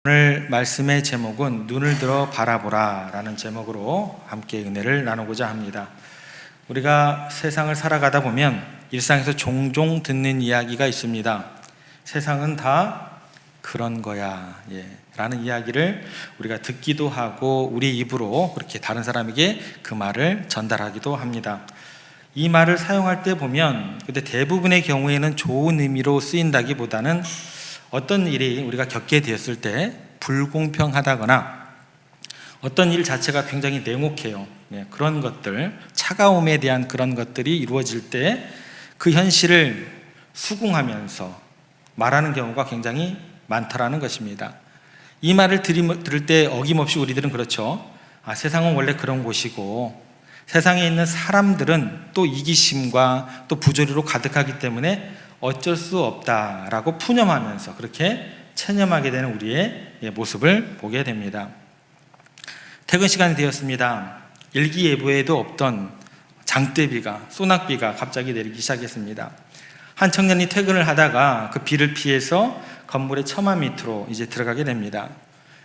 오늘 말씀의 제목은 눈을 들어 바라보라 라는 제목으로 함께 은혜를 나누고자 합니다. 우리가 세상을 살아가다 보면 일상에서 종종 듣는 이야기가 있습니다. 세상은 다 그런 거야 라는 이야기를 우리가 듣기도 하고 우리 입으로 그렇게 다른 사람에게 그 말을 전달하기도 합니다. 이 말을 사용할 때 보면 근데 대부분의 경우에는 좋은 의미로 쓰인다기보다는 어떤 일이 우리가 겪게 되었을 때 불공평하다거나 어떤 일 자체가 굉장히 냉혹해요. 그런 것들, 차가움에 대한 그런 것들이 이루어질 때 그 현실을 수긍하면서 말하는 경우가 굉장히 많다라는 것입니다. 이 말을 들을 때 어김없이 우리들은 그렇죠. 세상은 원래 그런 곳이고 세상에 있는 사람들은 또 이기심과 또 부조리로 가득하기 때문에 어쩔 수 없다라고 푸념하면서 그렇게 체념하게 되는 우리의 모습을 보게 됩니다. 퇴근 시간이 되었습니다. 일기예보에도 없던 장대비가, 소낙비가 갑자기 내리기 시작했습니다. 한 청년이 퇴근을 하다가 그 비를 피해서 건물의 처마 밑으로 이제 들어가게 됩니다.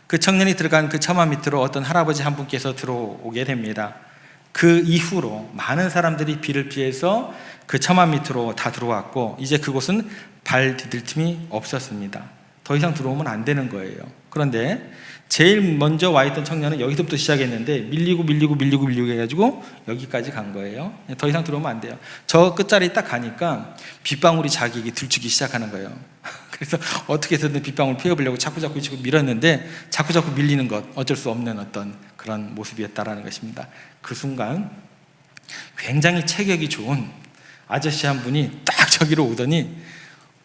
그 청년이 들어간 그 처마 밑으로 어떤 할아버지 한 분께서 들어오게 됩니다. 그 이후로 많은 사람들이 비를 피해서 그 처마 밑으로 다 들어왔고 이제 그곳은 발 디딜 틈이 없었습니다. 더 이상 들어오면 안 되는 거예요. 그런데 제일 먼저 와 있던 청년은 여기서부터 시작했는데 밀리고 해가지고 여기까지 간 거예요. 더 이상 들어오면 안 돼요. 저 끝자리에 딱 가니까 빗방울이 자기에게 들추기 시작하는 거예요. 그래서 어떻게 해서든 빗방울 피워보려고 자꾸 밀었는데 자꾸 밀리는 것, 어쩔 수 없는 어떤 그런 모습이었다라는 것입니다. 그 순간 굉장히 체격이 좋은 아저씨 한 분이 딱 저기로 오더니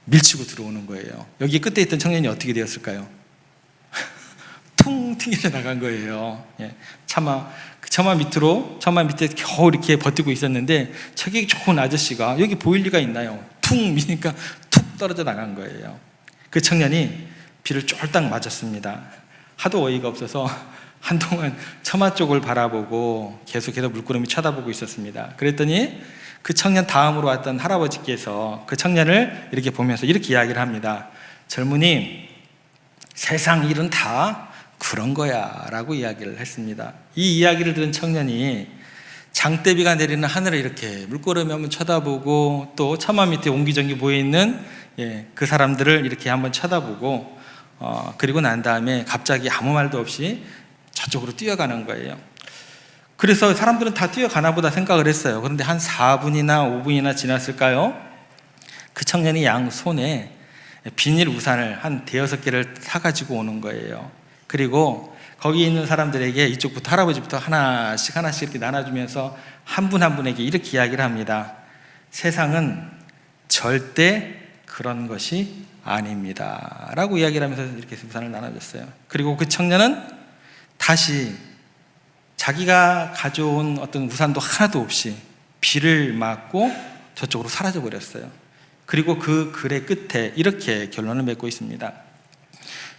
밀치고 들어오는 거예요. 여기 끝에 있던 청년이 어떻게 되었을까요? 퉁 튕겨져 나간 거예요. 처마 밑에 겨우 이렇게 버티고 있었는데 체격이 좋은 아저씨가 여기 보일 리가 있나요? 퉁 미니까 툭 떨어져 나간 거예요. 그 청년이 비를 쫄딱 맞았습니다. 하도 어이가 없어서 한동안 처마 쪽을 바라보고 계속해서 물끄러미 쳐다보고 있었습니다. 그랬더니 그 청년 다음으로 왔던 할아버지께서 그 청년을 이렇게 보면서 이렇게 이야기를 합니다. 젊은이, 세상 일은 다 그런 거야 라고 이야기를 했습니다. 이 이야기를 들은 청년이 장대비가 내리는 하늘을 이렇게 물끄러미 한번 쳐다보고 또 처마 밑에 옹기종기 모여있는 그 사람들을 이렇게 한번 쳐다보고 그리고 난 다음에 갑자기 아무 말도 없이 저쪽으로 뛰어가는 거예요. 그래서 사람들은 다 뛰어가나 보다 생각을 했어요. 그런데 한 4분이나 5분이나 지났을까요? 그 청년이 양 손에 비닐 우산을 한 5개를 사가지고 오는 거예요. 그리고 거기 있는 사람들에게 이쪽부터 할아버지부터 하나씩 이렇게 나눠주면서 한 분 한 분에게 이렇게 이야기를 합니다. 세상은 절대 그런 것이 아닙니다 라고 이야기를 하면서 이렇게 우산을 나눠줬어요. 그리고 그 청년은 다시 자기가 가져온 어떤 우산도 하나도 없이 비를 맞고 저쪽으로 사라져 버렸어요. 그리고 그 글의 끝에 이렇게 결론을 맺고 있습니다.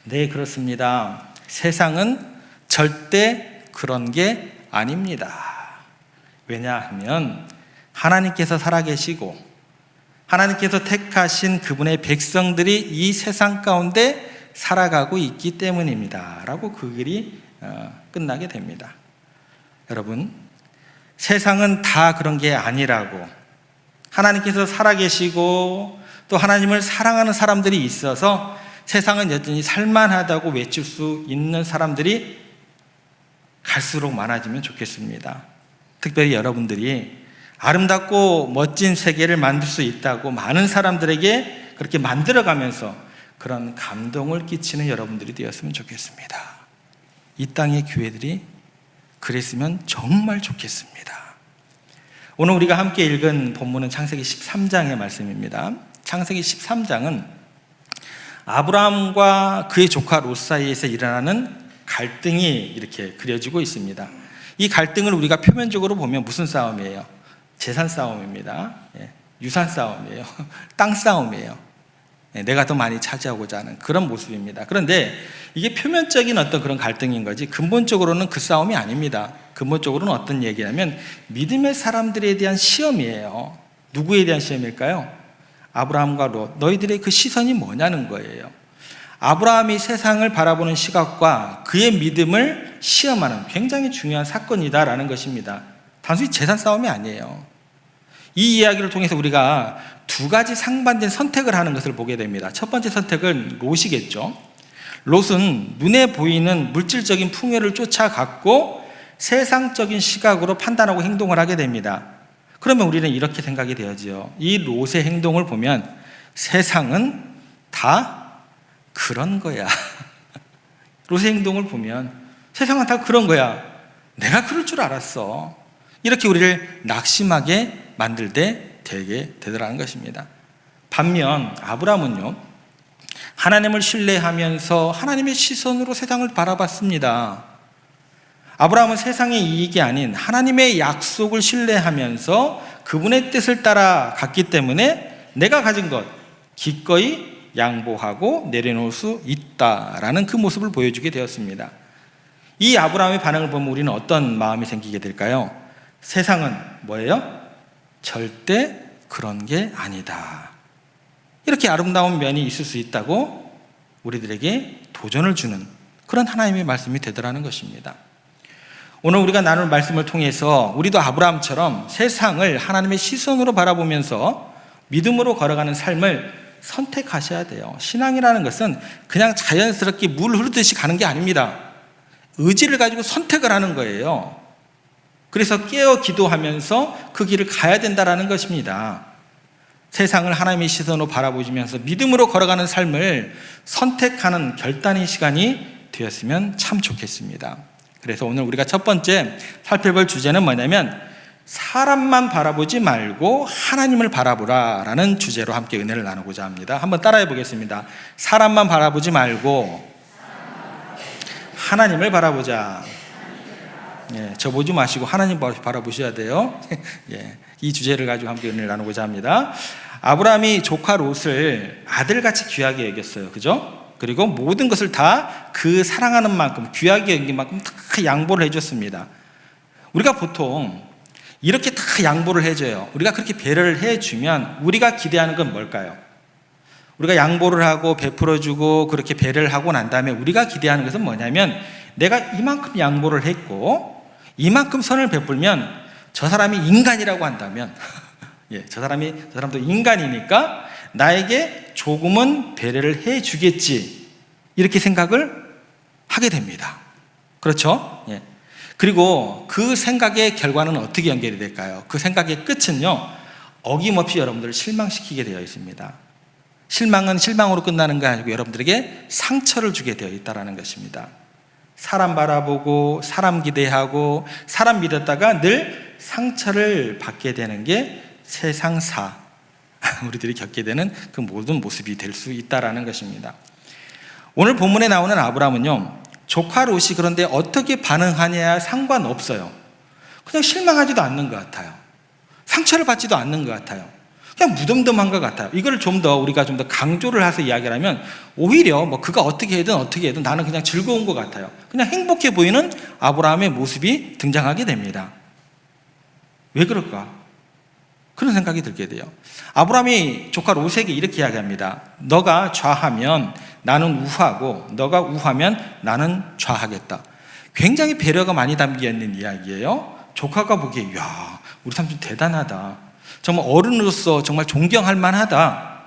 네, 그렇습니다. 세상은 절대 그런 게 아닙니다. 왜냐하면 하나님께서 살아계시고 하나님께서 택하신 그분의 백성들이 이 세상 가운데 살아가고 있기 때문입니다 라고 그 글이 끝나게 됩니다. 여러분, 세상은 다 그런 게 아니라고, 하나님께서 살아계시고 또 하나님을 사랑하는 사람들이 있어서 세상은 여전히 살만하다고 외칠 수 있는 사람들이 갈수록 많아지면 좋겠습니다. 특별히 여러분들이 아름답고 멋진 세계를 만들 수 있다고 많은 사람들에게 그렇게 만들어가면서 그런 감동을 끼치는 여러분들이 되었으면 좋겠습니다. 이 땅의 교회들이 그랬으면 정말 좋겠습니다. 오늘 우리가 함께 읽은 본문은 창세기 13장의 말씀입니다. 창세기 13장은 아브라함과 그의 조카 롯 사이에서 일어나는 갈등이 이렇게 그려지고 있습니다. 이 갈등을 우리가 표면적으로 보면 무슨 싸움이에요? 재산 싸움입니다. 유산 싸움이에요. 땅 싸움이에요. 내가 더 많이 차지하고자 하는 그런 모습입니다. 그런데 이게 표면적인 어떤 그런 갈등인 거지 근본적으로는 그 싸움이 아닙니다. 근본적으로는 어떤 얘기냐면 믿음의 사람들에 대한 시험이에요. 누구에 대한 시험일까요? 아브라함과 롯, 너희들의 그 시선이 뭐냐는 거예요. 아브라함이 세상을 바라보는 시각과 그의 믿음을 시험하는 굉장히 중요한 사건이다라는 것입니다. 단순히 재산 싸움이 아니에요. 이 이야기를 통해서 우리가 두 가지 상반된 선택을 하는 것을 보게 됩니다. 첫 번째 선택은 롯이겠죠. 롯은 눈에 보이는 물질적인 풍요를 쫓아갔고 세상적인 시각으로 판단하고 행동을 하게 됩니다. 그러면 우리는 이렇게 생각이 되어지요. 이 롯의 행동을 보면 세상은 다 그런 거야. 롯의 행동을 보면 세상은 다 그런 거야. 내가 그럴 줄 알았어. 이렇게 우리를 낙심하게 만들 때 되게 되더라는 것입니다. 반면 아브라함은요, 하나님을 신뢰하면서 하나님의 시선으로 세상을 바라봤습니다. 아브라함은 세상의 이익이 아닌 하나님의 약속을 신뢰하면서 그분의 뜻을 따라 갔기 때문에 내가 가진 것 기꺼이 양보하고 내려놓을 수 있다라는 그 모습을 보여주게 되었습니다. 이 아브라함의 반응을 보면 우리는 어떤 마음이 생기게 될까요? 세상은 뭐예요? 절대 그런 게 아니다. 이렇게 아름다운 면이 있을 수 있다고 우리들에게 도전을 주는 그런 하나님의 말씀이 되더라는 것입니다. 오늘 우리가 나눌 말씀을 통해서 우리도 아브라함처럼 세상을 하나님의 시선으로 바라보면서 믿음으로 걸어가는 삶을 선택하셔야 돼요. 신앙이라는 것은 그냥 자연스럽게 물 흐르듯이 가는 게 아닙니다. 의지를 가지고 선택을 하는 거예요. 그래서 깨어 기도하면서 그 길을 가야 된다는 것입니다. 세상을 하나님의 시선으로 바라보시면서 믿음으로 걸어가는 삶을 선택하는 결단의 시간이 되었으면 참 좋겠습니다. 그래서 오늘 우리가 첫 번째 살펴볼 주제는 뭐냐면 사람만 바라보지 말고 하나님을 바라보라 라는 주제로 함께 은혜를 나누고자 합니다. 한번 따라해 보겠습니다. 사람만 바라보지 말고 하나님을 바라보자. 예, 저 보지 마시고 하나님 바라보셔야 돼요. 예, 이 주제를 가지고 함께 은혜를 나누고자 합니다. 아브라함이 조카 롯을 아들같이 귀하게 여겼어요. 그죠? 그리고 모든 것을 다 그 사랑하는 만큼 귀하게 여긴 만큼 다 양보를 해줬습니다. 우리가 보통 이렇게 다 양보를 해줘요. 우리가 그렇게 배려를 해주면 우리가 기대하는 건 뭘까요? 우리가 양보를 하고 베풀어주고 그렇게 배려를 하고 난 다음에 우리가 기대하는 것은 뭐냐면 내가 이만큼 양보를 했고 이만큼 선을 베풀면 저 사람이 인간이라고 한다면 예, 저 사람도 인간이니까 나에게 조금은 배려를 해주겠지 이렇게 생각을 하게 됩니다. 그렇죠? 예. 그리고 그 생각의 결과는 어떻게 연결이 될까요? 그 생각의 끝은요, 어김없이 여러분들을 실망시키게 되어 있습니다. 실망은 실망으로 끝나는 게 아니고 여러분들에게 상처를 주게 되어 있다는 것입니다. 사람 바라보고 사람 기대하고 사람 믿었다가 늘 상처를 받게 되는 게 세상사 우리들이 겪게 되는 그 모든 모습이 될 수 있다는 것입니다. 오늘 본문에 나오는 아브라함은요, 조카 롯이 그런데 어떻게 반응하냐에 상관없어요. 그냥 실망하지도 않는 것 같아요. 상처를 받지도 않는 것 같아요. 그냥 무덤덤한 것 같아요. 이걸 좀 더 우리가 좀 더 강조를 해서 이야기를 하면 오히려 뭐 그가 어떻게 해든 나는 그냥 즐거운 것 같아요. 그냥 행복해 보이는 아브라함의 모습이 등장하게 됩니다. 왜 그럴까? 그런 생각이 들게 돼요. 아브라함이 조카 롯에게 이렇게 이야기합니다. 너가 좌하면 나는 우하고 너가 우하면 나는 좌하겠다. 굉장히 배려가 많이 담겨 있는 이야기예요. 조카가 보기에 야, 우리 삼촌 대단하다. 정말 어른으로서 정말 존경할 만하다.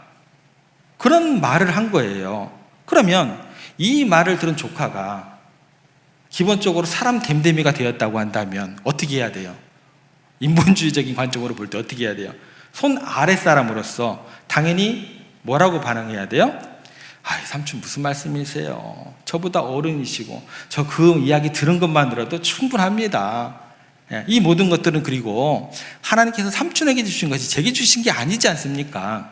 그런 말을 한 거예요. 그러면 이 말을 들은 조카가 기본적으로 사람 됨됨이가 되었다고 한다면 어떻게 해야 돼요? 인본주의적인 관점으로 볼 때 어떻게 해야 돼요? 손 아래 사람으로서 당연히 뭐라고 반응해야 돼요? 아이, 삼촌 무슨 말씀이세요? 저보다 어른이시고 저 그 이야기 들은 것만으로도 충분합니다. 이 모든 것들은 그리고 하나님께서 삼촌에게 주신 것이 제게 주신 게 아니지 않습니까?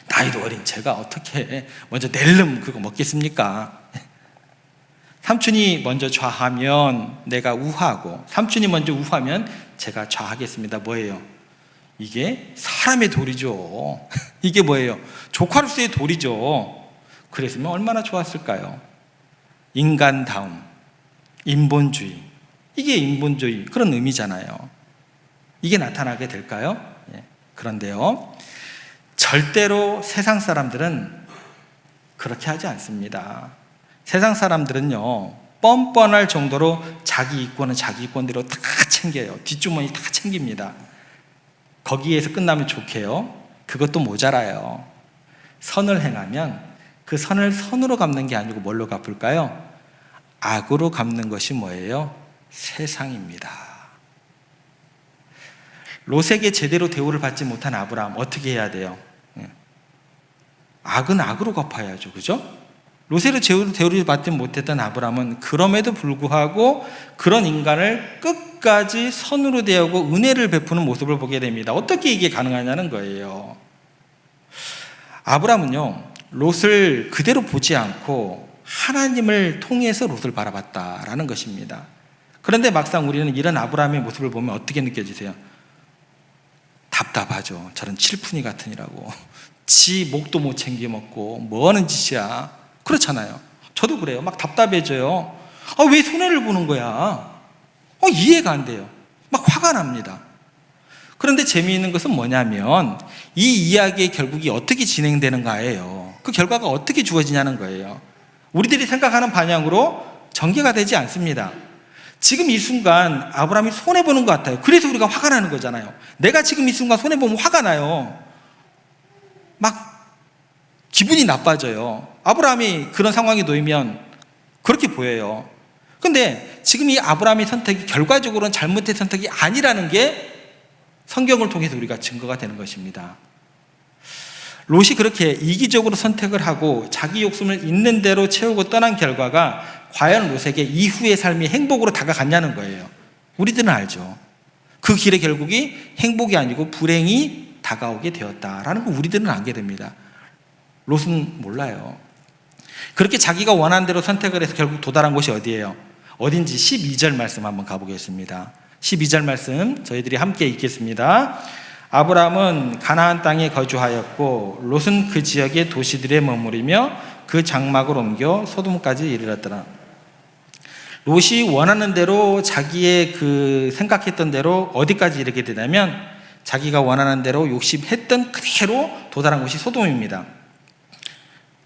나이도 어린 제가 어떻게 먼저 낼름 그거 먹겠습니까? 삼촌이 먼저 좌하면 내가 우하고 삼촌이 먼저 우하면 제가 좌하겠습니다. 뭐예요? 이게 사람의 도리죠. 이게 뭐예요? 조카로서의 도리죠. 그랬으면 얼마나 좋았을까요? 인간다움, 인본주의, 이게 인본주의 그런 의미잖아요. 이게 나타나게 될까요? 예. 그런데요, 절대로 세상 사람들은 그렇게 하지 않습니다. 세상 사람들은요, 뻔뻔할 정도로 자기 이권은 자기 이권대로 다 챙겨요. 뒷주머니 다 챙깁니다. 거기에서 끝나면 좋게요. 그것도 모자라요. 선을 행하면 그 선을 선으로 갚는 게 아니고 뭘로 갚을까요? 악으로 갚는 것이 뭐예요? 세상입니다. 롯에게 제대로 대우를 받지 못한 아브라함 어떻게 해야 돼요? 악은 악으로 갚아야죠. 그죠? 롯에게 제대로 대우를 받지 못했던 아브라함은 그럼에도 불구하고 그런 인간을 끝까지 선으로 대하고 은혜를 베푸는 모습을 보게 됩니다. 어떻게 이게 가능하냐는 거예요. 아브라함은요, 롯을 그대로 보지 않고 하나님을 통해서 롯을 바라봤다라는 것입니다. 그런데 막상 우리는 이런 아브라함의 모습을 보면 어떻게 느껴지세요? 답답하죠. 저런 칠푼이 같으니라고. 지 목도 못 챙겨 먹고 뭐 하는 짓이야. 그렇잖아요. 저도 그래요. 막 답답해져요. 왜 손해를 보는 거야? 이해가 안 돼요. 막 화가 납니다. 그런데 재미있는 것은 뭐냐면 이 이야기의 결국이 어떻게 진행되는가예요. 그 결과가 어떻게 주어지냐는 거예요. 우리들이 생각하는 방향으로 전개가 되지 않습니다. 지금 이 순간 아브라함이 손해보는 것 같아요. 그래서 우리가 화가 나는 거잖아요. 내가 지금 이 순간 손해보면 화가 나요. 막 기분이 나빠져요. 아브라함이 그런 상황에 놓이면 그렇게 보여요. 근데 지금 이 아브라함의 선택이 결과적으로는 잘못된 선택이 아니라는 게 성경을 통해서 우리가 증거가 되는 것입니다. 롯이 그렇게 이기적으로 선택을 하고 자기 욕심을 있는 대로 채우고 떠난 결과가 과연 롯에게 이후의 삶이 행복으로 다가갔냐는 거예요. 우리들은 알죠. 그 길의 결국이 행복이 아니고 불행이 다가오게 되었다라는 거 우리들은 알게 됩니다. 롯은 몰라요. 그렇게 자기가 원하는 대로 선택을 해서 결국 도달한 곳이 어디예요? 어딘지 12절 말씀 한번 가보겠습니다. 12절 말씀 저희들이 함께 읽겠습니다. 아브라함은 가나안 땅에 거주하였고 롯은 그 지역의 도시들에 머무르며 그 장막을 옮겨 소돔까지 이르렀더라. 롯이 원하는 대로 자기의 그 생각했던 대로 어디까지 이르게 되냐면 자기가 원하는 대로 욕심했던 그대로 도달한 곳이 소돔입니다.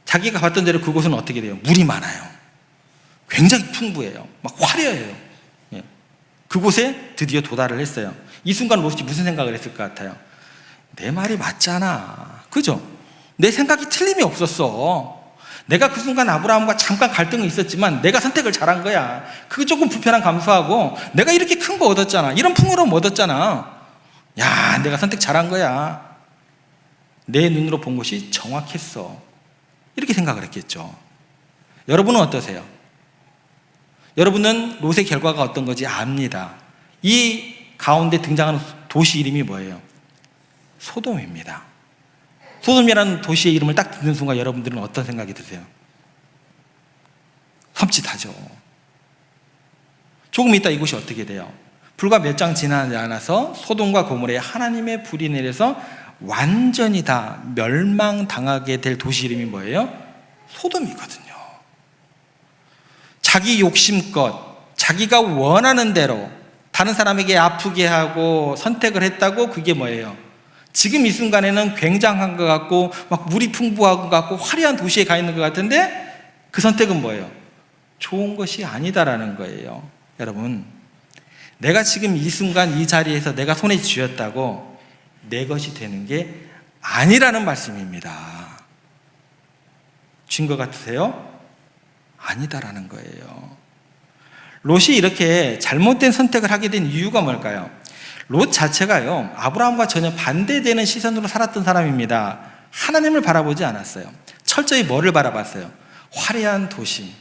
자기가 봤던 대로 그곳은 어떻게 돼요? 물이 많아요. 굉장히 풍부해요. 막 화려해요. 그곳에 드디어 도달을 했어요. 이 순간 롯이 무슨 생각을 했을 것 같아요? 내 말이 맞잖아. 그죠? 내 생각이 틀림이 없었어. 내가 그 순간 아브라함과 잠깐 갈등이 있었지만 내가 선택을 잘한 거야. 그거 조금 불편한 감수하고 내가 이렇게 큰 거 얻었잖아. 이런 풍요로움 얻었잖아. 야, 내가 선택 잘한 거야. 내 눈으로 본 것이 정확했어. 이렇게 생각을 했겠죠. 여러분은 어떠세요? 여러분은 롯의 결과가 어떤 건지 압니다. 이 가운데 등장하는 도시 이름이 뭐예요? 소돔입니다. 소돔이라는 도시의 이름을 딱 듣는 순간 여러분들은 어떤 생각이 드세요? 섬찟하죠. 조금 있다 이곳이 어떻게 돼요? 불과 몇 장 지나지 않아서 소돔과 고모라에 하나님의 불이 내려서 완전히 다 멸망당하게 될 도시 이름이 뭐예요? 소돔이거든요. 자기 욕심껏 자기가 원하는 대로 다른 사람에게 아프게 하고 선택을 했다고 그게 뭐예요? 지금 이 순간에는 굉장한 것 같고 막 물이 풍부한 것 같고 화려한 도시에 가 있는 것 같은데 그 선택은 뭐예요? 좋은 것이 아니다라는 거예요. 여러분, 내가 지금 이 순간 이 자리에서 내가 손에 쥐었다고 내 것이 되는 게 아니라는 말씀입니다. 쥔 것 같으세요? 아니다라는 거예요. 롯이 이렇게 잘못된 선택을 하게 된 이유가 뭘까요? 롯 자체가요, 아브라함과 전혀 반대되는 시선으로 살았던 사람입니다. 하나님을 바라보지 않았어요. 철저히 뭐를 바라봤어요? 화려한 도시,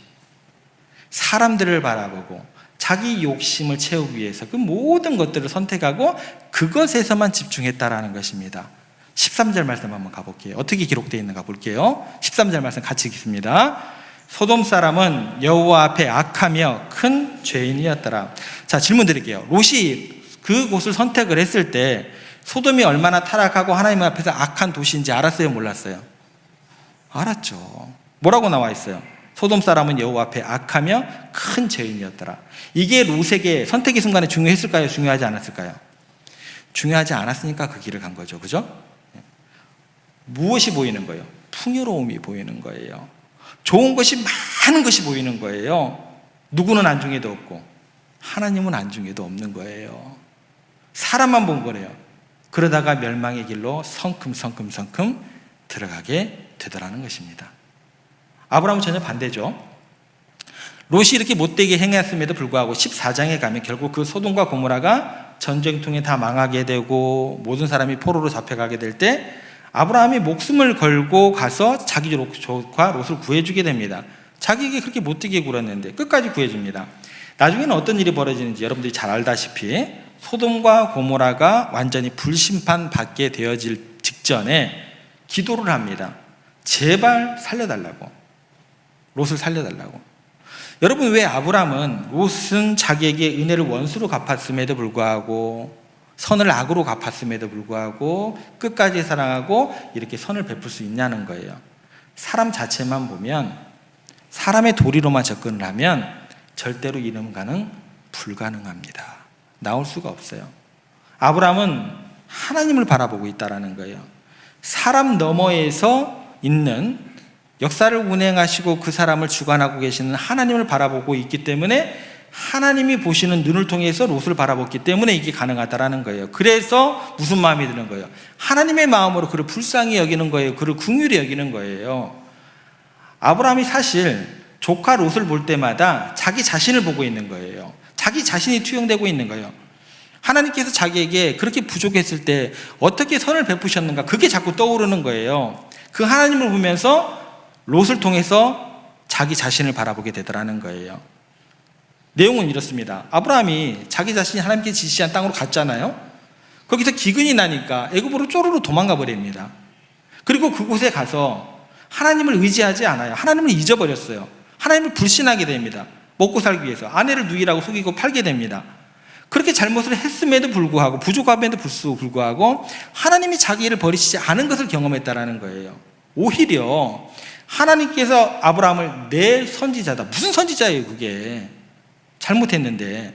사람들을 바라보고 자기 욕심을 채우기 위해서 그 모든 것들을 선택하고 그것에서만 집중했다라는 것입니다. 13절 말씀 한번 가볼게요. 어떻게 기록되어 있는가 볼게요. 13절 말씀 같이 읽습니다. 소돔 사람은 여호와 앞에 악하며 큰 죄인이었더라. 자, 질문 드릴게요. 롯이 그곳을 선택을 했을 때 소돔이 얼마나 타락하고 하나님 앞에서 악한 도시인지 알았어요? 몰랐어요? 알았죠. 뭐라고 나와 있어요? 소돔 사람은 여호와 앞에 악하며 큰 죄인이었더라. 이게 롯에게 선택의 순간에 중요했을까요? 중요하지 않았을까요? 중요하지 않았으니까 그 길을 간 거죠. 그죠? 무엇이 보이는 거예요? 풍요로움이 보이는 거예요. 좋은 것이 많은 것이 보이는 거예요. 누구는 안중에도 없고 하나님은 안중에도 없는 거예요. 사람만 본 거래요. 그러다가 멸망의 길로 성큼 들어가게 되더라는 것입니다. 아브라함은 전혀 반대죠. 롯이 이렇게 못되게 행했음에도 불구하고 14장에 가면 결국 그 소돔과 고모라가 전쟁통에 다 망하게 되고 모든 사람이 포로로 잡혀가게 될 때 아브라함이 목숨을 걸고 가서 자기 조카 롯을 구해주게 됩니다. 자기에게 그렇게 못되게 굴었는데 끝까지 구해줍니다. 나중에는 어떤 일이 벌어지는지 여러분들이 잘 알다시피 소돔과 고모라가 완전히 불심판 받게 되어질 직전에 기도를 합니다. 제발 살려달라고, 롯을 살려달라고. 여러분, 왜 아브라함은 롯은 자기에게 은혜를 원수로 갚았음에도 불구하고 선을 악으로 갚았음에도 불구하고 끝까지 사랑하고 이렇게 선을 베풀 수 있냐는 거예요. 사람 자체만 보면, 사람의 도리로만 접근을 하면 절대로 이름 가능 불가능합니다. 나올 수가 없어요. 아브라함은 하나님을 바라보고 있다라는 거예요. 사람 너머에서 있는 역사를 운행하시고 그 사람을 주관하고 계시는 하나님을 바라보고 있기 때문에 하나님이 보시는 눈을 통해서 롯을 바라봤기 때문에 이게 가능하다라는 거예요. 그래서 무슨 마음이 드는 거예요? 하나님의 마음으로 그를 불쌍히 여기는 거예요. 그를 긍휼히 여기는 거예요. 아브라함이 사실 조카 롯을 볼 때마다 자기 자신을 보고 있는 거예요. 자기 자신이 투영되고 있는 거예요. 하나님께서 자기에게 그렇게 부족했을 때 어떻게 선을 베푸셨는가, 그게 자꾸 떠오르는 거예요. 그 하나님을 보면서 롯을 통해서 자기 자신을 바라보게 되더라는 거예요. 내용은 이렇습니다. 아브라함이 자기 자신이 하나님께 지시한 땅으로 갔잖아요. 거기서 기근이 나니까 애굽으로 쪼르르 도망가 버립니다. 그리고 그곳에 가서 하나님을 의지하지 않아요. 하나님을 잊어버렸어요. 하나님을 불신하게 됩니다. 먹고 살기 위해서 아내를 누이라고 속이고 팔게 됩니다. 그렇게 잘못을 했음에도 불구하고, 부족함에도 불구하고 하나님이 자기를 버리시지 않은 것을 경험했다라는 거예요. 오히려 하나님께서 아브라함을 내 선지자다. 무슨 선지자예요 그게? 잘못했는데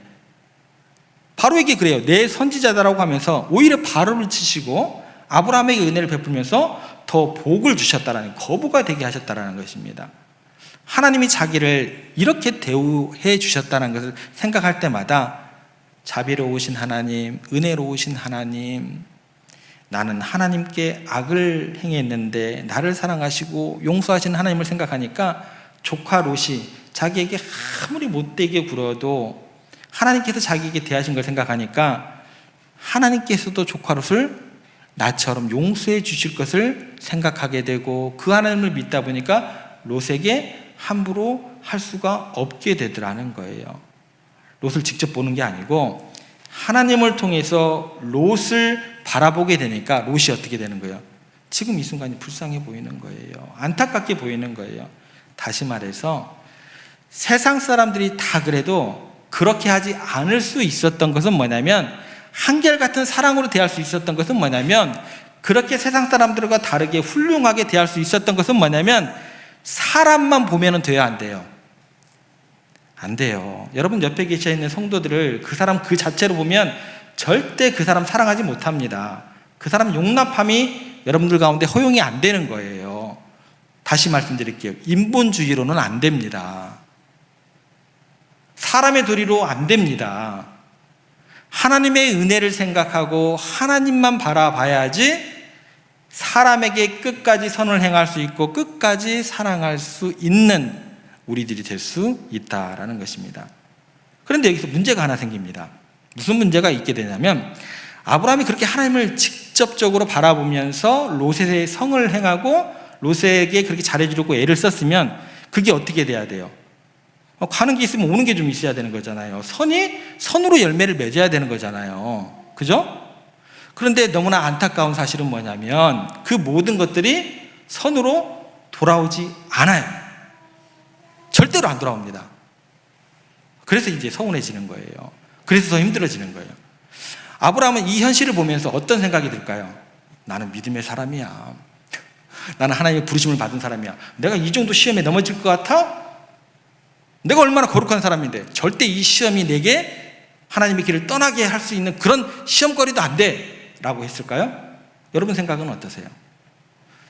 바로에게 그래요. 내 선지자다라고 하면서 오히려 바로를 치시고 아브라함에게 은혜를 베풀면서 더 복을 주셨다라는, 거부가 되게 하셨다라는 것입니다. 하나님이 자기를 이렇게 대우해 주셨다는 것을 생각할 때마다 자비로우신 하나님, 은혜로우신 하나님, 나는 하나님께 악을 행했는데 나를 사랑하시고 용서하시는 하나님을 생각하니까 조카 롯이 자기에게 아무리 못되게 굴어도 하나님께서 자기에게 대하신 걸 생각하니까 하나님께서도 조카 롯을 나처럼 용서해 주실 것을 생각하게 되고 그 하나님을 믿다 보니까 롯에게 함부로 할 수가 없게 되더라는 거예요. 롯을 직접 보는 게 아니고 하나님을 통해서 롯을 바라보게 되니까 롯이 어떻게 되는 거예요? 지금 이 순간이 불쌍해 보이는 거예요. 안타깝게 보이는 거예요. 다시 말해서 세상 사람들이 다 그래도 그렇게 하지 않을 수 있었던 것은 뭐냐면, 한결같은 사랑으로 대할 수 있었던 것은 뭐냐면, 그렇게 세상 사람들과 다르게 훌륭하게 대할 수 있었던 것은 뭐냐면, 사람만 보면은 돼야 안 돼요. 안 돼요. 여러분 옆에 계셔 있는 성도들을 그 사람 그 자체로 보면 절대 그 사람 사랑하지 못합니다. 그 사람 용납함이 여러분들 가운데 허용이 안 되는 거예요. 다시 말씀드릴게요. 인본주의로는 안 됩니다. 사람의 도리로 안 됩니다. 하나님의 은혜를 생각하고 하나님만 바라봐야지 사람에게 끝까지 선을 행할 수 있고 끝까지 사랑할 수 있는 우리들이 될 수 있다라는 것입니다. 그런데 여기서 문제가 하나 생깁니다. 무슨 문제가 있게 되냐면, 아브라함이 그렇게 하나님을 직접적으로 바라보면서 롯의 성을 행하고 롯에게 그렇게 잘해주려고 애를 썼으면 그게 어떻게 돼야 돼요? 가는 게 있으면 오는 게 좀 있어야 되는 거잖아요. 선으로 열매를 맺어야 되는 거잖아요. 그죠? 그런데 너무나 안타까운 사실은 뭐냐면 그 모든 것들이 선으로 돌아오지 않아요. 절대로 안 돌아옵니다. 그래서 이제 서운해지는 거예요. 그래서 더 힘들어지는 거예요. 아브라함은 이 현실을 보면서 어떤 생각이 들까요? 나는 믿음의 사람이야. 나는 하나님의 부르심을 받은 사람이야. 내가 이 정도 시험에 넘어질 것 같아? 내가 얼마나 거룩한 사람인데 절대 이 시험이 내게 하나님의 길을 떠나게 할 수 있는 그런 시험거리도 안 돼 라고 했을까요? 여러분 생각은 어떠세요?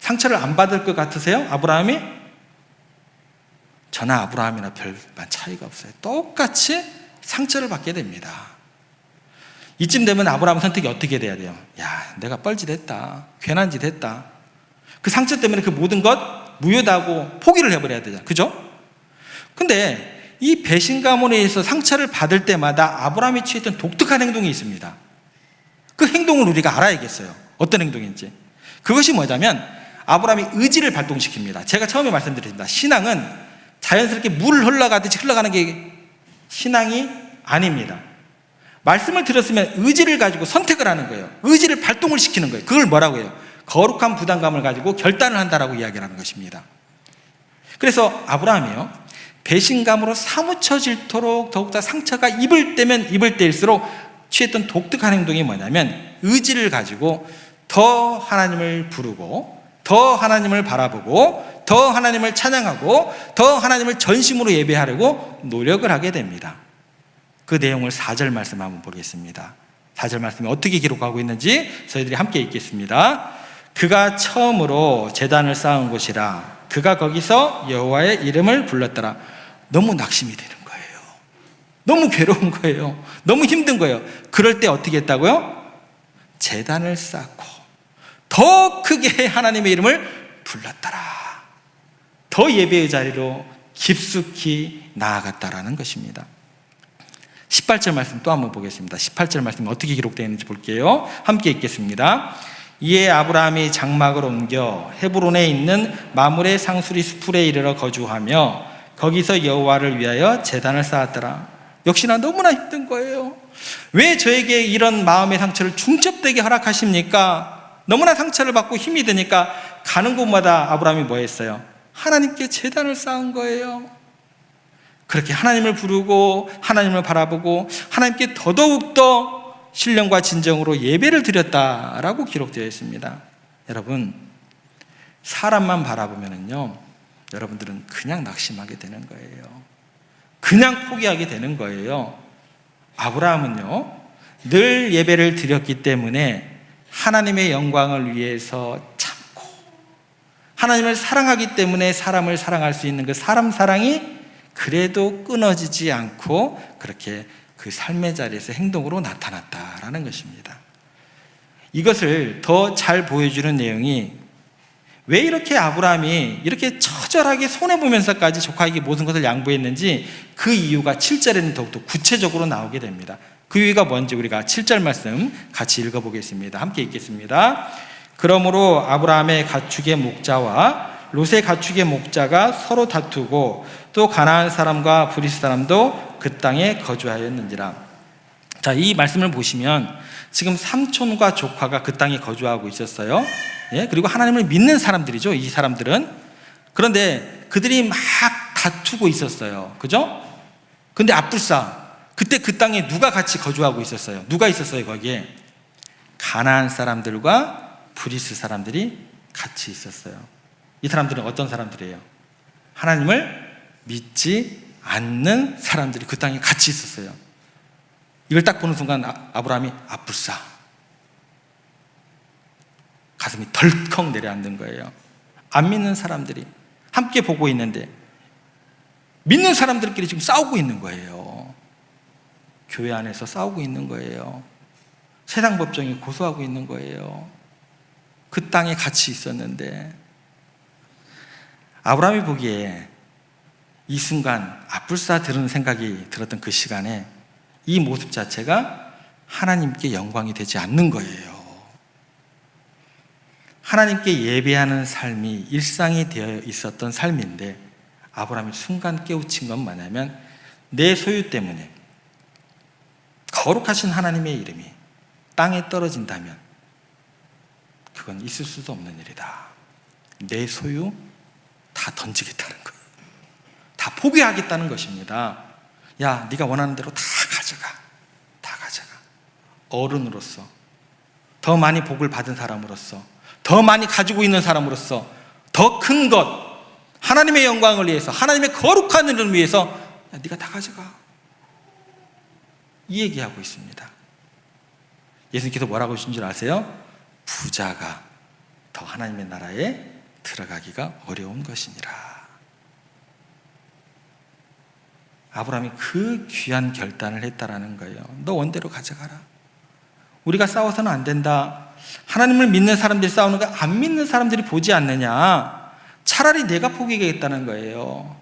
상처를 안 받을 것 같으세요? 아브라함이? 저나 아브라함이나 별반 차이가 없어요. 똑같이 상처를 받게 됩니다. 이쯤 되면 아브라함 선택이 어떻게 돼야 돼요? 야, 내가 뻘짓했다, 괜한 짓 했다. 그 상처 때문에 그 모든 것 무효다고 포기를 해버려야 되잖아요. 그죠? 근데 이 배신감으로 인해서 상처를 받을 때마다 아브라함이 취했던 독특한 행동이 있습니다. 그 행동을 우리가 알아야겠어요. 어떤 행동인지. 그것이 뭐냐면 아브라함이 의지를 발동시킵니다. 제가 처음에 말씀드렸습니다. 신앙은 자연스럽게 물 흘러가듯이 흘러가는 게 신앙이 아닙니다. 말씀을 들었으면 의지를 가지고 선택을 하는 거예요. 의지를 발동을 시키는 거예요. 그걸 뭐라고 해요? 거룩한 부담감을 가지고 결단을 한다라고 이야기를 하는 것입니다. 그래서 아브라함이요, 배신감으로 사무쳐질도록 더욱더 상처가 입을 때면 입을 때일수록 취했던 독특한 행동이 뭐냐면 의지를 가지고 더 하나님을 부르고 더 하나님을 바라보고 더 하나님을 찬양하고 더 하나님을 전심으로 예배하려고 노력을 하게 됩니다. 그 내용을 4절 말씀 한번 보겠습니다. 4절 말씀이 어떻게 기록하고 있는지 저희들이 함께 읽겠습니다. 그가 처음으로 제단을 쌓은 곳이라 그가 거기서 여호와의 이름을 불렀더라. 너무 낙심이 되는 거예요. 너무 괴로운 거예요. 너무 힘든 거예요. 그럴 때 어떻게 했다고요? 제단을 쌓고 더 크게 하나님의 이름을 불렀더라. 더 예배의 자리로 깊숙이 나아갔다라는 것입니다. 18절 말씀 또 한번 보겠습니다. 18절 말씀 어떻게 기록되어 있는지 볼게요. 함께 읽겠습니다. 이에 아브라함이 장막을 옮겨 헤브론에 있는 마므레 상수리 수풀에 이르러 거주하며 거기서 여호와를 위하여 제단을 쌓았더라. 역시나 너무나 힘든 거예요. 왜 저에게 이런 마음의 상처를 중첩되게 허락하십니까? 너무나 상처를 받고 힘이 드니까 가는 곳마다 아브라함이 뭐 했어요? 하나님께 제단을 쌓은 거예요. 그렇게 하나님을 부르고 하나님을 바라보고 하나님께 더더욱더 신령과 진정으로 예배를 드렸다라고 기록되어 있습니다. 여러분, 사람만 바라보면요, 여러분들은 그냥 낙심하게 되는 거예요. 그냥 포기하게 되는 거예요. 아브라함은요, 늘 예배를 드렸기 때문에 하나님의 영광을 위해서 참고 하나님을 사랑하기 때문에 사람을 사랑할 수 있는 그 사람 사랑이 그래도 끊어지지 않고 그렇게 그 삶의 자리에서 행동으로 나타났다라는 것입니다. 이것을 더 잘 보여주는 내용이 왜 이렇게 아브라함이 이렇게 처절하게 손해보면서까지 조카에게 모든 것을 양보했는지 그 이유가 7절에는 더욱더 구체적으로 나오게 됩니다. 그 이유가 뭔지 우리가 7절 말씀 같이 읽어보겠습니다. 함께 읽겠습니다. 그러므로 아브라함의 가축의 목자와 롯의 가축의 목자가 서로 다투고 또 가나안 사람과 브리스 사람도 그 땅에 거주하였는지라. 자, 이 말씀을 보시면 지금 삼촌과 조카가 그 땅에 거주하고 있었어요. 예? 그리고 하나님을 믿는 사람들이죠, 이 사람들은. 그런데 그들이 막 다투고 있었어요. 그죠? 근데 압불사, 그때 그 땅에 누가 같이 거주하고 있었어요? 누가 있었어요, 거기에? 가나안 사람들과 브리스 사람들이 같이 있었어요. 이 사람들은 어떤 사람들이에요? 하나님을 믿지 않는 사람들이 그 땅에 같이 있었어요. 이걸 딱 보는 순간 아브라함이 압불사, 가슴이 덜컥 내려앉는 거예요. 안 믿는 사람들이 함께 보고 있는데 믿는 사람들끼리 지금 싸우고 있는 거예요. 교회 안에서 싸우고 있는 거예요. 세상 법정이 고소하고 있는 거예요. 그 땅에 같이 있었는데 아브라함이 보기에 이 순간 압불사 들은 생각이 들었던 그 시간에 이 모습 자체가 하나님께 영광이 되지 않는 거예요. 하나님께 예배하는 삶이 일상이 되어 있었던 삶인데 아브라함이 순간 깨우친 건 뭐냐면 내 소유 때문에 거룩하신 하나님의 이름이 땅에 떨어진다면 그건 있을 수도 없는 일이다. 내 소유 다 던지겠다는 거예요. 다 포기하겠다는 것입니다. 야, 네가 원하는 대로 다 가져가. 다 가져가. 어른으로서, 더 많이 복을 받은 사람으로서, 더 많이 가지고 있는 사람으로서, 더 큰 것, 하나님의 영광을 위해서, 하나님의 거룩한 일을 위해서 야, 네가 다 가져가. 이 얘기하고 있습니다. 예수님께서 뭐라고 하신 줄 아세요? 부자가 더 하나님의 나라에 들어가기가 어려운 것이니라. 아브라함이 그 귀한 결단을 했다라는 거예요. 너 원대로 가져가라. 우리가 싸워서는 안 된다. 하나님을 믿는 사람들이 싸우는 거 안 믿는 사람들이 보지 않느냐. 차라리 내가 포기하겠다는 거예요.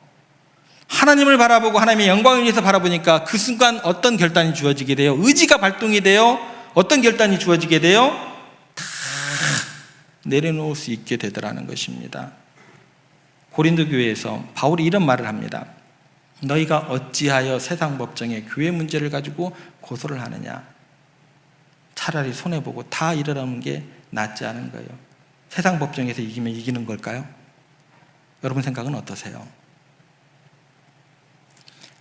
하나님을 바라보고 하나님의 영광을 위해서 바라보니까 그 순간 어떤 결단이 주어지게 돼요? 의지가 발동이 돼요? 어떤 결단이 주어지게 돼요? 다 내려놓을 수 있게 되더라는 것입니다. 고린도 교회에서 바울이 이런 말을 합니다. 너희가 어찌하여 세상 법정에 교회 문제를 가지고 고소를 하느냐. 차라리 손해보고 다 일어나는 게 낫지 않은 거예요. 세상 법정에서 이기면 이기는 걸까요? 여러분 생각은 어떠세요?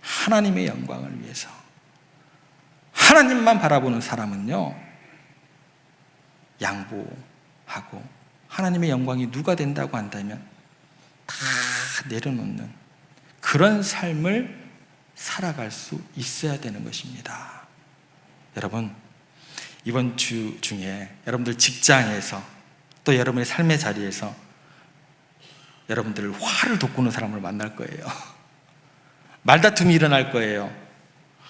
하나님의 영광을 위해서 하나님만 바라보는 사람은요, 양보하고 하나님의 영광이 누가 된다고 한다면 다 내려놓는 그런 삶을 살아갈 수 있어야 되는 것입니다. 여러분, 이번 주 중에 여러분들 직장에서 또 여러분의 삶의 자리에서 여러분들 화를 돋구는 사람을 만날 거예요. 말다툼이 일어날 거예요.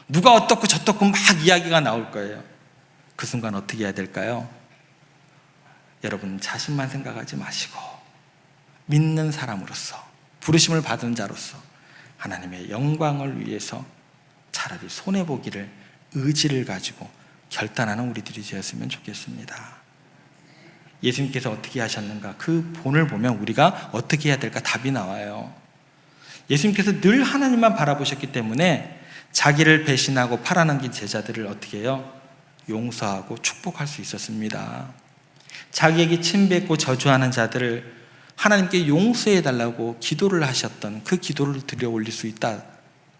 누가 어떻고 저떻고 막 이야기가 나올 거예요. 그 순간 어떻게 해야 될까요? 여러분 자신만 생각하지 마시고 믿는 사람으로서, 부르심을 받은 자로서 하나님의 영광을 위해서 차라리 손해보기를 의지를 가지고 결단하는 우리들이 되었으면 좋겠습니다. 예수님께서 어떻게 하셨는가, 그 본을 보면 우리가 어떻게 해야 될까 답이 나와요. 예수님께서 늘 하나님만 바라보셨기 때문에 자기를 배신하고 팔아넘긴 제자들을 어떻게 해요? 용서하고 축복할 수 있었습니다. 자기에게 침뱉고 저주하는 자들을 하나님께 용서해달라고 기도를 하셨던 그 기도를 들여 올릴 수 있다.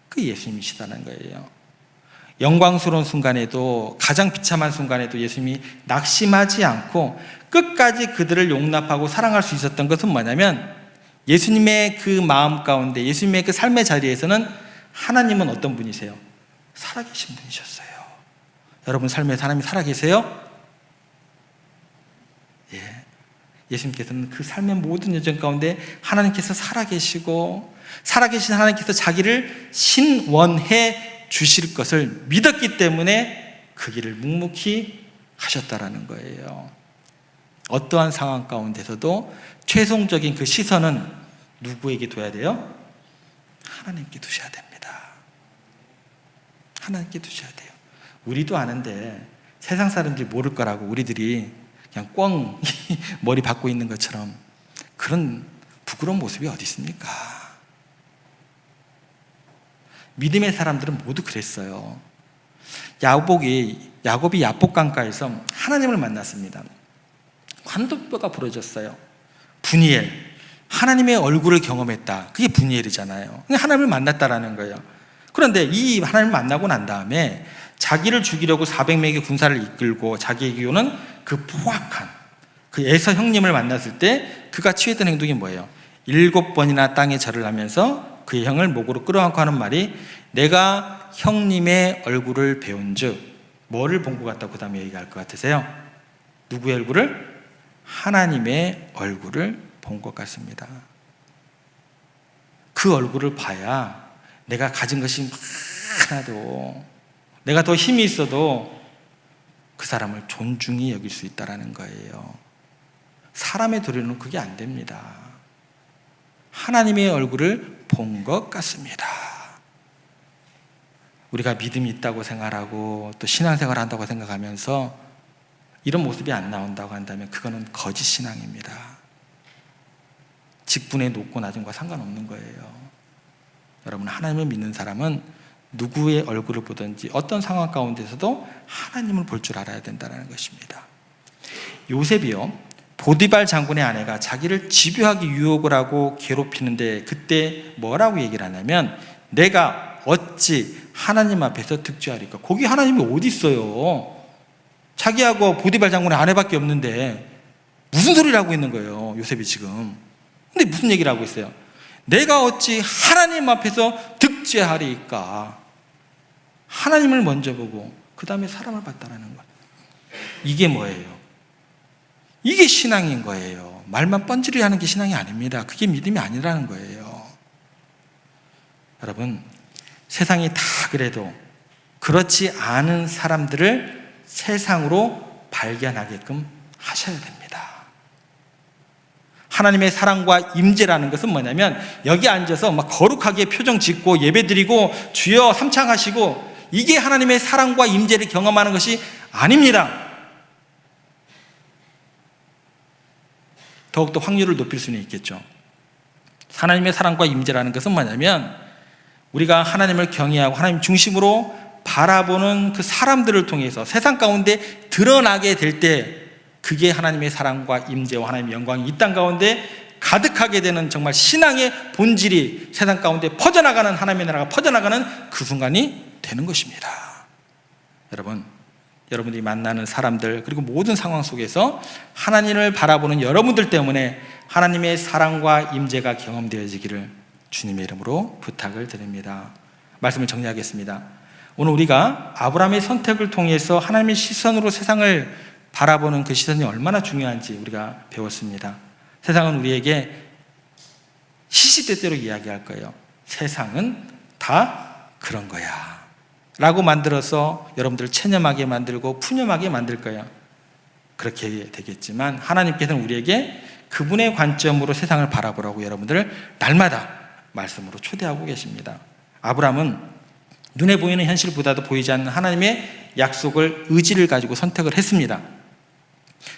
그 예수님이시다는 거예요. 영광스러운 순간에도, 가장 비참한 순간에도 예수님이 낙심하지 않고 끝까지 그들을 용납하고 사랑할 수 있었던 것은 뭐냐면, 예수님의 그 마음 가운데, 예수님의 그 삶의 자리에서는 하나님은 어떤 분이세요? 살아계신 분이셨어요. 여러분 삶에 하나님이 살아계세요? 예. 예수님께서는 그 삶의 모든 여정 가운데 하나님께서 살아계시고, 살아계신 하나님께서 자기를 신원해 주실 것을 믿었기 때문에 그 길을 묵묵히 하셨다라는 거예요. 어떠한 상황 가운데서도 최종적인 그 시선은 누구에게 둬야 돼요? 하나님께 두셔야 됩니다. 하나님께 두셔야 돼요. 우리도 아는데 세상 사람들이 모를 거라고 우리들이 그냥 꽝 머리 박고 있는 것처럼 그런 부끄러운 모습이 어디 있습니까? 믿음의 사람들은 모두 그랬어요. 야곱이 야복강가에서 하나님을 만났습니다. 관뒀뼈가 부러졌어요. 분이엘, 하나님의 얼굴을 경험했다. 그게 분이엘이잖아요. 하나님을 만났다라는 거예요. 그런데 이 하나님을 만나고 난 다음에 자기를 죽이려고 400명의 군사를 이끌고 자기에게 오는 그 포악한 그 에서 형님을 만났을 때 그가 취했던 행동이 뭐예요? 7번이나 땅에 절을 하면서 그의 형을 목으로 끌어안고 하는 말이, 내가 형님의 얼굴을 배운즉, 뭐를 본 것 같다고 그 다음에 얘기할 것 같으세요? 누구의 얼굴을? 하나님의 얼굴을 본 것 같습니다. 그 얼굴을 봐야 내가 가진 것이 많아도, 내가 더 힘이 있어도 그 사람을 존중히 여길 수 있다는 거예요. 사람의 도리로는 그게 안 됩니다. 하나님의 얼굴을 본 것 같습니다. 우리가 믿음이 있다고 생각하고 또 신앙생활을 한다고 생각하면서 이런 모습이 안 나온다고 한다면 그거는 거짓 신앙입니다. 직분의 높고 낮음과 상관없는 거예요. 여러분, 하나님을 믿는 사람은 누구의 얼굴을 보든지 어떤 상황 가운데서도 하나님을 볼 줄 알아야 된다는 것입니다. 요셉이요, 보디발 장군의 아내가 자기를 집요하게 유혹을 하고 괴롭히는데 그때 뭐라고 얘기를 하냐면, 내가 어찌 하나님 앞에서 득죄하리까. 거기 하나님이 어디 있어요? 자기하고 보디발 장군의 아내밖에 없는데 무슨 소리를 하고 있는 거예요, 요셉이 지금. 근데 무슨 얘기를 하고 있어요? 내가 어찌 하나님 앞에서 득죄하리까. 하나님을 먼저 보고 그 다음에 사람을 봤다라는 거예요. 이게 뭐예요? 이게 신앙인 거예요. 말만 뻔질이 하는 게 신앙이 아닙니다. 그게 믿음이 아니라는 거예요. 여러분, 세상이 다 그래도 그렇지 않은 사람들을 세상으로 발견하게끔 하셔야 됩니다. 하나님의 사랑과 임재라는 것은 뭐냐면 여기 앉아서 막 거룩하게 표정 짓고 예배드리고 주여 삼창하시고 이게 하나님의 사랑과 임재를 경험하는 것이 아닙니다. 더욱더 확률을 높일 수는 있겠죠. 하나님의 사랑과 임재라는 것은 뭐냐면 우리가 하나님을 경외하고 하나님 중심으로 바라보는 그 사람들을 통해서 세상 가운데 드러나게 될 때 그게 하나님의 사랑과 임재와 하나님의 영광이 이 땅 가운데 가득하게 되는 정말 신앙의 본질이 세상 가운데 퍼져나가는 하나님의 나라가 퍼져나가는 그 순간이 되는 것입니다. 여러분들이 만나는 사람들 그리고 모든 상황 속에서 하나님을 바라보는 여러분들 때문에 하나님의 사랑과 임재가 경험되어지기를 주님의 이름으로 부탁을 드립니다. 말씀을 정리하겠습니다. 오늘 우리가 아브라함의 선택을 통해서 하나님의 시선으로 세상을 바라보는 그 시선이 얼마나 중요한지 우리가 배웠습니다. 세상은 우리에게 시시때때로 이야기할 거예요. 세상은 다 그런 거야 라고 만들어서 여러분들을 체념하게 만들고 푸념하게 만들 거예요. 그렇게 되겠지만 하나님께서는 우리에게 그분의 관점으로 세상을 바라보라고 여러분들을 날마다 말씀으로 초대하고 계십니다. 아브라함은 눈에 보이는 현실보다도 보이지 않는 하나님의 약속을 의지를 가지고 선택을 했습니다.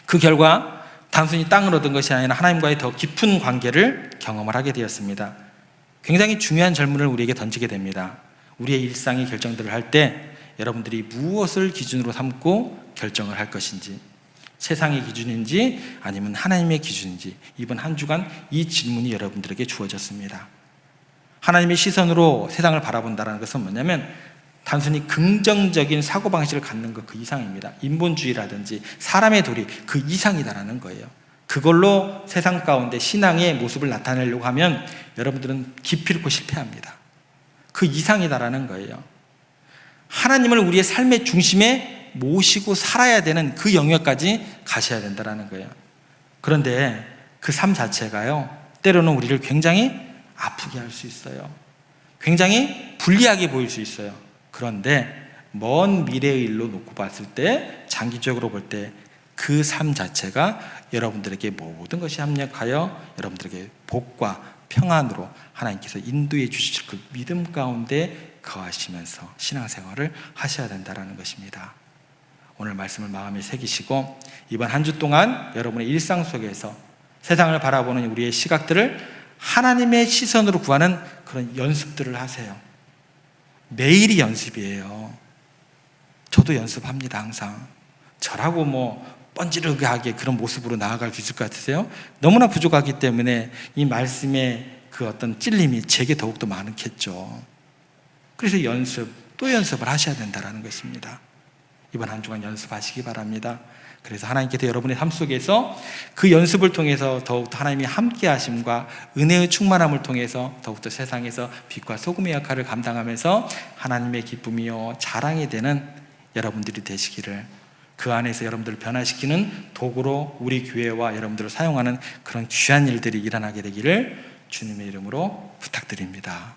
그 결과 단순히 땅을 얻은 것이 아니라 하나님과의 더 깊은 관계를 경험을 하게 되었습니다. 굉장히 중요한 질문을 우리에게 던지게 됩니다. 우리의 일상의 결정들을 할 때 여러분들이 무엇을 기준으로 삼고 결정을 할 것인지, 세상의 기준인지 아니면 하나님의 기준인지, 이번 한 주간 이 질문이 여러분들에게 주어졌습니다. 하나님의 시선으로 세상을 바라본다는 것은 뭐냐면 단순히 긍정적인 사고방식을 갖는 것 그 이상입니다. 인본주의라든지 사람의 도리 그 이상이다라는 거예요. 그걸로 세상 가운데 신앙의 모습을 나타내려고 하면 여러분들은 기필코 실패합니다. 그 이상이다라는 거예요. 하나님을 우리의 삶의 중심에 모시고 살아야 되는 그 영역까지 가셔야 된다는 거예요. 그런데 그 삶 자체가요, 때로는 우리를 굉장히 아프게 할 수 있어요. 굉장히 불리하게 보일 수 있어요. 그런데 먼 미래의 일로 놓고 봤을 때, 장기적으로 볼 때 그 삶 자체가 여러분들에게 모든 것이 합력하여 여러분들에게 복과 평안으로 하나님께서 인도해 주실 그 믿음 가운데 거하시면서 신앙생활을 하셔야 된다는 것입니다. 오늘 말씀을 마음에 새기시고 이번 한 주 동안 여러분의 일상 속에서 세상을 바라보는 우리의 시각들을 하나님의 시선으로 구하는 그런 연습들을 하세요. 매일이 연습이에요. 저도 연습합니다. 항상 저라고 뻔지르하게 그런 모습으로 나아갈 수 있을 것 같으세요? 너무나 부족하기 때문에 이 말씀의 그 어떤 찔림이 제게 더욱더 많겠죠. 그래서 또 연습을 하셔야 된다는 것입니다. 이번 한 주간 연습하시기 바랍니다. 그래서 하나님께서 여러분의 삶 속에서 그 연습을 통해서 더욱더 하나님의 함께 하심과 은혜의 충만함을 통해서 더욱더 세상에서 빛과 소금의 역할을 감당하면서 하나님의 기쁨이요 자랑이 되는 여러분들이 되시기를, 그 안에서 여러분들을 변화시키는 도구로 우리 교회와 여러분들을 사용하는 그런 귀한 일들이 일어나게 되기를 주님의 이름으로 부탁드립니다.